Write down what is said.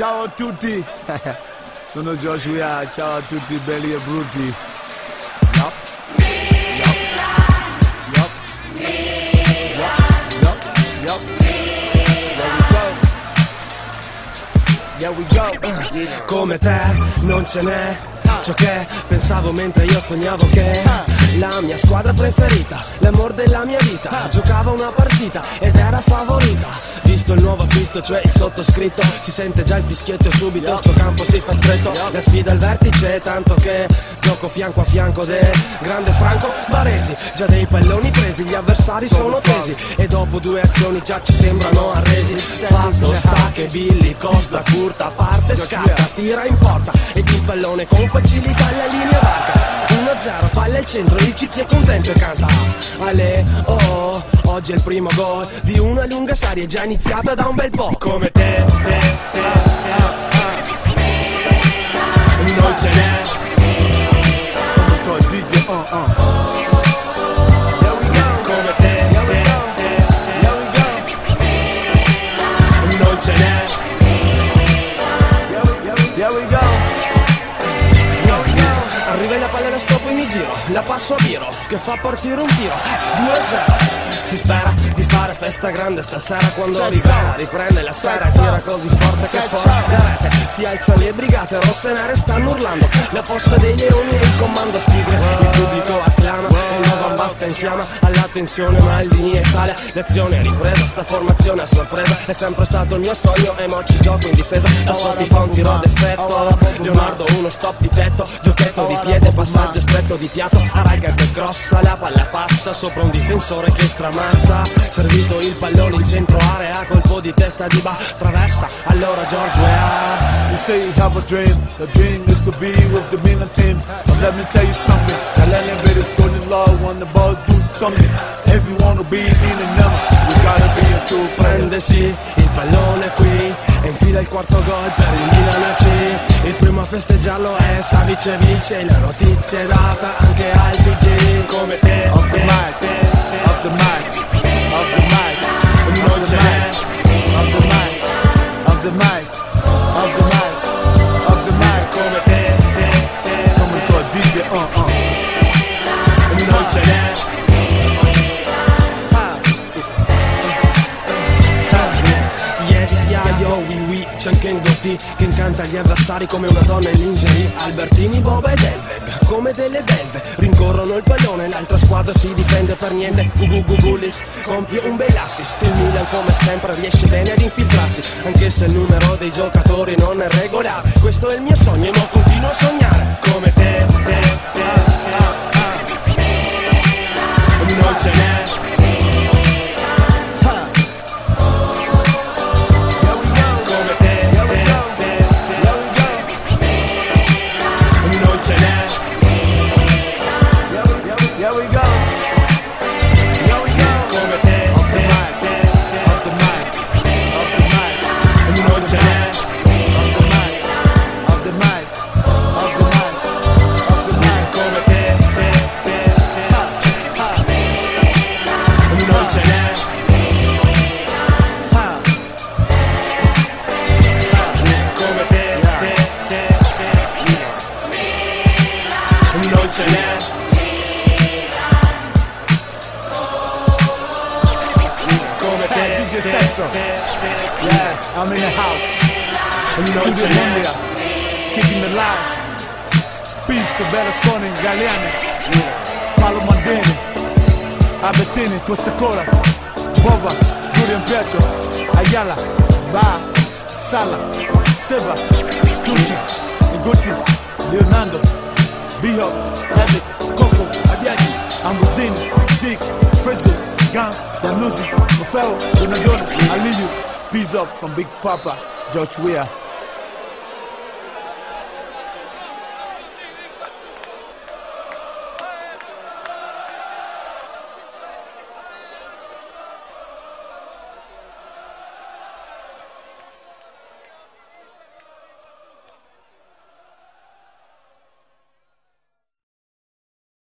Ciao a tutti, sono Joshua, ciao a tutti belli e brutti. Yup. There we go. Come te non ce n'è ciò che pensavo mentre io sognavo che la mia squadra preferita, l'amor della mia vita, giocava una partita ed era favorita. Visto il nuovo acquisto, cioè il sottoscritto, si sente già il fischietto subito, sto campo si fa stretto. La sfida al vertice, tanto che gioco fianco a fianco del grande Franco Baresi. Già dei palloni presi, gli avversari sono tesi e dopo 2 azioni già ci sembrano arresi. Fatto sta che Billy Costa curta, parte, scatta, tira in porta ed il pallone con facilità alla linea varca. 1-0, palla al centro, il CT è contento e canta Ale, oh, oggi è il primo gol di una lunga serie già iniziata da un bel po'. Come te, non ce n'è. Come DJ, Come te, non ce n'è. Here we go. Arriva la palla da stop e mi giro, la passo a Birov che fa partire un tiro. 2-0. Si spera di fare festa grande stasera quando Rivera riprende la sera e tira così forte che forte la rete. Si alzano le brigate rosse e nere, stanno urlando la fossa dei leoni e il comando stigre. Il pubblico acclama e il nuovo Van Basten chiama all'attenzione, Maldini e sale. L'azione è ripresa, sta formazione a sorpresa è sempre stato il mio sogno e mo ci gioco in difesa. Da sotto fa un tiro d'effetto, Leonardo uno stop di petto, giochetto di piede, passaggio stretto di piatto. A raga che grossa, la palla passa sopra un difensore che stramazza. Servito il pallone in centro area, colpo di testa di traversa, allora George Weah. You say you have a dream, the dream is to be with the Milan team. But let me tell you something, Kalele better score in love when the boys do something. If you wanna be in the number, you gotta be a true player. Prende sì, il pallone qui e infila il quarto gol per il Milan AC. Il primo a festeggiarlo è Savicevic e la notizia è data anche al TG. Come te, Off the mic, off the mic, off the mic, non ce n'è. off the mic, off the mic, off the mic, off the mic. Come te, Come call DJ, non ce n'è. Yes, yeah, yo, oui, c'è anche Ngotti che incanta gli avversari come una donna in lingerie. Albertini, Boba ed Elveg, come delle belve, rincorrono il pallone, l'altra squadra si difende per niente. Bullets compie un bel assist, il Milan come sempre riesce bene ad infiltrarsi, anche se il numero dei giocatori non è regolare. Questo è il mio sogno e non continuo a sognare. Come te, non ce n'è. Yeah, I'm in the house. Studio Mondia, kicking it live. Peace to Berlusconi, Galliani, Paolo Maldini, Albertini, Costa Cola, Boba, Julian Pietro, Ayala, Ba, Sala, Silva, Tucci, Gucci, Leonardo, B-Hop, David, Coco, Abbiati, Ambosini, Zeke, Frizzle, Gans, Danusi, Mofeo, Donadona, Aliyu. Peace up from Big Papa, George Weah.